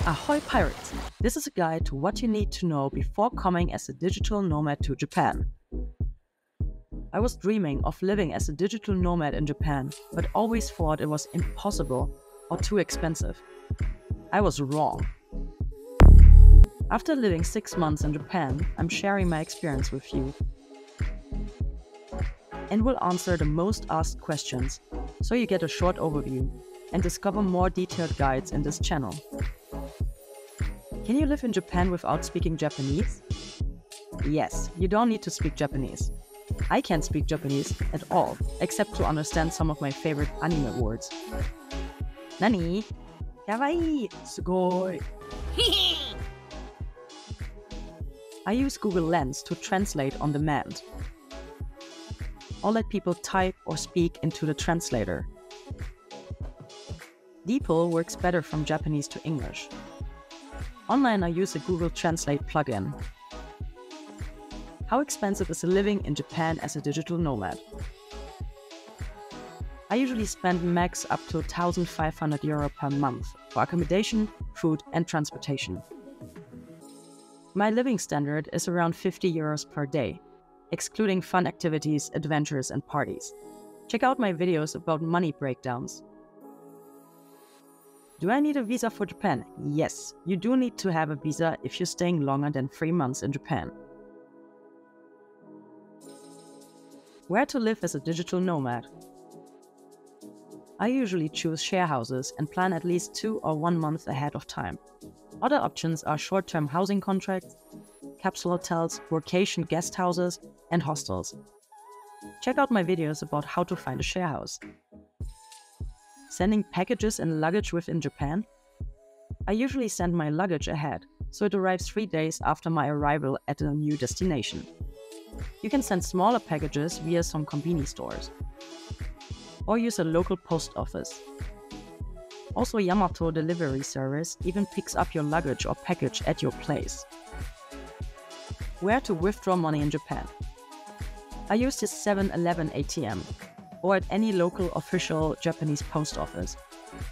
Ahoy Pirates! This is a guide to what you need to know before coming as a digital nomad to Japan. I was dreaming of living as a digital nomad in Japan, but always thought it was impossible or too expensive. I was wrong. After living 6 months in Japan, I'm sharing my experience with you and will answer the most asked questions, so you get a short overview and discover more detailed guides in this channel. Can you live in Japan without speaking Japanese? Yes, you don't need to speak Japanese. I can't speak Japanese at all, except to understand some of my favorite anime words. Nani? Kawaii! Sugoi! I use Google Lens to translate on demand, or let people type or speak into the translator. DeepL works better from Japanese to English. Online, I use a Google Translate plugin. How expensive is living in Japan as a digital nomad? I usually spend max up to €1,500 per month for accommodation, food and transportation. My living standard is around €50 per day, excluding fun activities, adventures and parties. Check out my videos about money breakdowns. Do I need a visa for Japan? Yes, you do need to have a visa if you're staying longer than 3 months in Japan. Where to live as a digital nomad? I usually choose share houses and plan at least 2 or 1 month ahead of time. Other options are short-term housing contracts, capsule hotels, workation guest houses, and hostels. Check out my videos about how to find a share house. Sending packages and luggage within Japan? I usually send my luggage ahead, so it arrives 3 days after my arrival at a new destination. You can send smaller packages via some convenience stores, or use a local post office. Also, Yamato delivery service even picks up your luggage or package at your place. Where to withdraw money in Japan? I use this 7-Eleven ATM, or at any local official Japanese post office.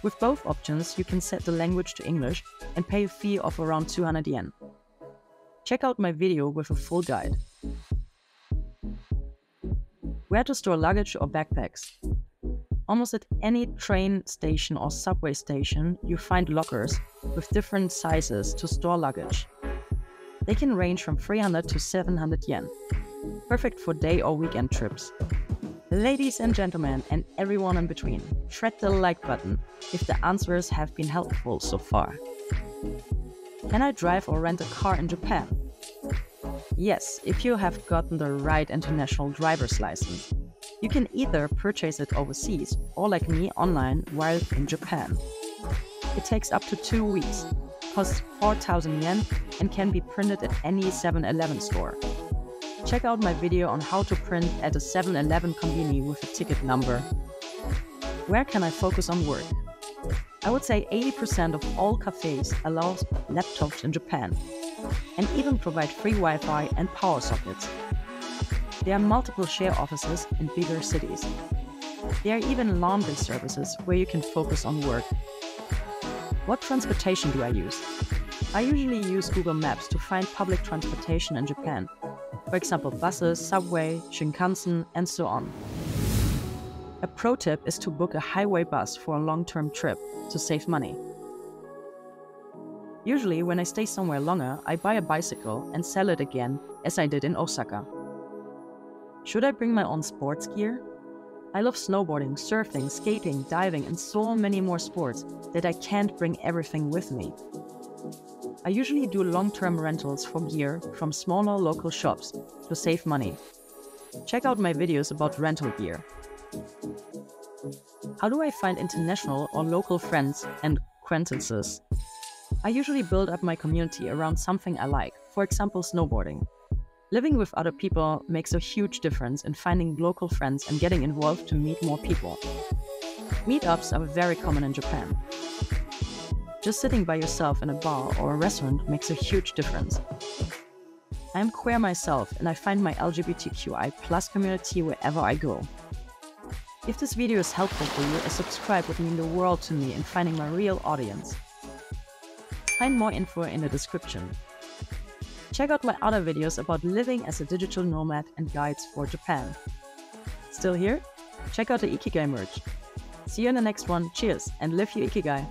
With both options, you can set the language to English and pay a fee of around 200 yen. Check out my video with a full guide. Where to store luggage or backpacks? Almost at any train station or subway station, you find lockers with different sizes to store luggage. They can range from 300 to 700 yen. Perfect for day or weekend trips. Ladies and gentlemen, and everyone in between, shred the like button if the answers have been helpful so far. Can I drive or rent a car in Japan? Yes, if you have gotten the right international driver's license. You can either purchase it overseas or, like me, online while in Japan. It takes up to 2 weeks, costs 4,000 yen, and can be printed at any 7-Eleven store. Check out my video on how to print at a 7-Eleven convenience with a ticket number. Where can I focus on work? I would say 80% of all cafes allow laptops in Japan, and even provide free Wi-Fi and power sockets. There are multiple share offices in bigger cities. There are even laundry services where you can focus on work. What transportation do I use? I usually use Google Maps to find public transportation in Japan. For example, buses, subway, Shinkansen, and so on. A pro tip is to book a highway bus for a long-term trip to save money. Usually, when I stay somewhere longer, I buy a bicycle and sell it again, as I did in Osaka. Should I bring my own sports gear? I love snowboarding, surfing, skating, diving, and so many more sports that I can't bring everything with me. I usually do long-term rentals for gear from smaller local shops to save money. Check out my videos about rental gear. How do I find international or local friends and acquaintances? I usually build up my community around something I like, for example snowboarding. Living with other people makes a huge difference in finding local friends and getting involved to meet more people. Meetups are very common in Japan. Just sitting by yourself in a bar or a restaurant makes a huge difference. I am queer myself and I find my LGBTQI+ community wherever I go. If this video is helpful for you, a subscribe would mean the world to me in finding my real audience. Find more info in the description. Check out my other videos about living as a digital nomad and guides for Japan. Still here? Check out the Ikigai merch. See you in the next one. Cheers and live your Ikigai!